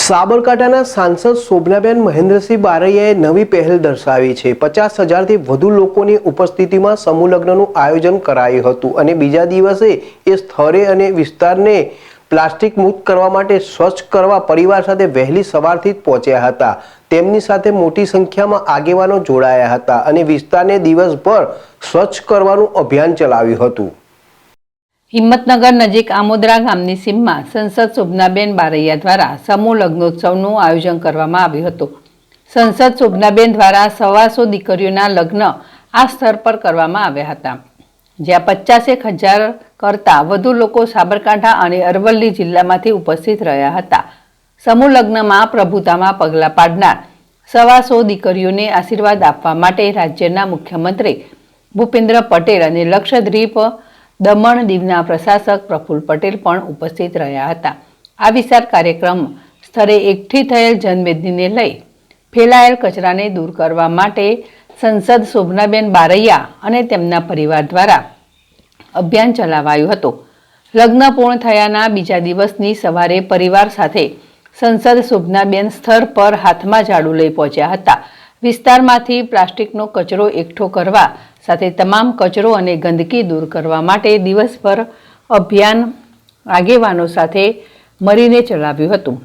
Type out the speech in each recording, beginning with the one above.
સાબરકાંઠાના સાંસદ શોભનાબેન મહેન્દ્રસિંહ બારૈયાએ નવી પહેલ દર્શાવી છે। 50,000થી વધુ લોકોની ઉપસ્થિતિમાં સમૂહ લગ્નનું આયોજન કરાયું હતું અને બીજા દિવસે એ સ્થળે અને વિસ્તારને પ્લાસ્ટિક મુક્ત કરવા માટે સ્વચ્છ કરવા પરિવાર સાથે વહેલી સવારથી જ પહોંચ્યા હતા। તેમની સાથે મોટી સંખ્યામાં આગેવાનો જોડાયા હતા અને વિસ્તારને દિવસભર સ્વચ્છ કરવાનું અભિયાન ચલાવ્યું હતું। હિંમતનગર નજીક આમોદરા ગામની સીમમાં સંસદ શોભનાબેન બારૈયા દ્વારા સમૂહ લગ્નોત્સવનું આયોજન કરવામાં આવ્યું હતું। સંસદ શોભનાબેન દ્વારા 125 દીકરીઓના લગ્ન આ સ્થળ પર કરવામાં આવ્યા હતા, જ્યાં 50,000 કરતાં વધુ લોકો સાબરકાંઠા અને અરવલ્લી જિલ્લામાંથી ઉપસ્થિત રહ્યા હતા। સમૂહ લગ્નમાં પ્રભુતામાં પગલાં પાડનાર 125 દીકરીઓને આશીર્વાદ આપવા માટે રાજ્યના મુખ્યમંત્રી ભૂપેન્દ્ર પટેલ અને લક્ષદ્વીપ દમણ દીવના પ્રશાસક પ્રફુલ્લ પટેલ પણ ઉપસ્થિત રહ્યા હતા। આ વિશાળ કાર્યક્રમ સ્થળે એકઠી થયેલ જનમેદનીને લઈ ફેલાયેલ કચરાને દૂર કરવા માટે સંસદ શોભનાબેન બારૈયા અને તેમના પરિવાર દ્વારા અભિયાન ચલાવાયું હતું। લગ્ન પૂર્ણ થયાના બીજા દિવસની સવારે પરિવાર સાથે સંસદ શોભનાબેન સ્થળ પર હાથમાં ઝાડુ લઈ પહોંચ્યા હતા। વિસ્તારમાંથી પ્લાસ્ટિકનો કચરો એકઠો કરવા સાથે તમામ કચરો અને ગંદકી દૂર કરવા માટે દિવસભર અભિયાન આગેવાનો સાથે મળીને ચલાવ્યું હતું।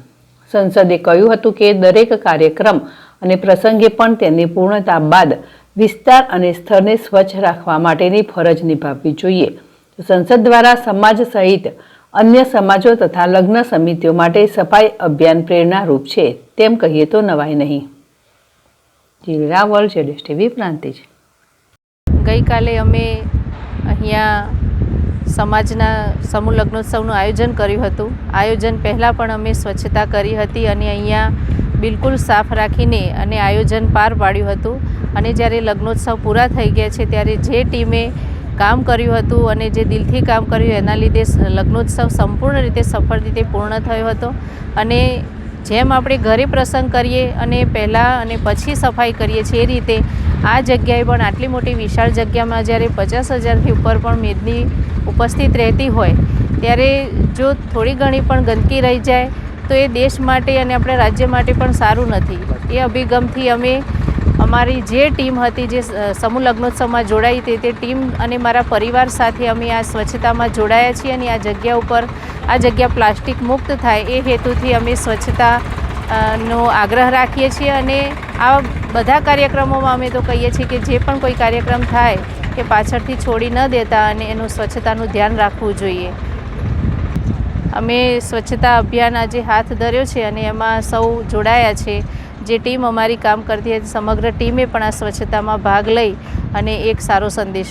સંસદે કહ્યું હતું કે દરેક કાર્યક્રમ અને પ્રસંગે પણ તેની પૂર્ણતા બાદ વિસ્તાર અને સ્થળને સ્વચ્છ રાખવા માટેની ફરજ નિભાવવી જોઈએ। સંસદ દ્વારા સમાજ સહિત અન્ય સમાજો તથા લગ્ન સમિતિઓ માટે સફાઈ અભિયાન પ્રેરણારૂપ છે તેમ કહીએ તો નવાય નહીં। રાવલ ZSTV પ્રાંતિજ। ગઈકાલે અમે અહીંયા સમાજના સમૂહ લગ્નોત્સવનું આયોજન કર્યું હતું। આયોજન પહેલાં પણ અમે સ્વચ્છતા કરી હતી અને અહીંયા બિલકુલ સાફ રાખીને અને આયોજન પાર પાડ્યું હતું અને જ્યારે લગ્નોત્સવ પૂરા થઈ ગયા છે ત્યારે જે ટીમે કામ કર્યું હતું અને જે દિલથી કામ કર્યું એના લીધે લગ્નોત્સવ સંપૂર્ણ રીતે સફળ રીતે પૂર્ણ થયો હતો। અને જેમ આપણે ઘરે પ્રસંગ કરીએ અને પહેલાં અને પછી સફાઈ કરીએ છીએ એ રીતે આ જગ્યાએ પણ આટલી મોટી વિશાળ જગ્યામાં જ્યારે 50,000થી ઉપર પણ મેદની ઉપસ્થિત રહેતી હોય ત્યારે જો થોડી ઘણી પણ ગંદકી રહી જાય તો એ દેશ માટે અને આપણા રાજ્ય માટે પણ સારું નથી। એ અભિગમથી અમે અમારી જે ટીમ હતી જે સમૂહ લગ્નોત્સવમાં જોડાઈ હતી તે ટીમ અને મારા પરિવાર સાથે અમે આ સ્વચ્છતામાં જોડાયા છીએ અને આ જગ્યા ઉપર આ જગ્યા પ્લાસ્ટિક મુક્ત થાય એ હેતુથી અમે સ્વચ્છતા નો આગ્રહ રાખીએ છીએ અને આ બધા કાર્યક્રમોમાં અમે તો કહીએ છીએ કે જે પણ કોઈ કાર્યક્રમ થાય કે પાછળથી છોડી ન દેતા અને એનું સ્વચ્છતાનું ધ્યાન રાખવું જોઈએ। અમે સ્વચ્છતા અભિયાન આજે હાથ ધર્યો છે અને એમાં સૌ જોડાયા છે। જે ટીમ અમારી કામ કરતી હતી સમગ્ર ટીમે પણ આ સ્વચ્છતામાં ભાગ લઈ અને એક સારો સંદેશ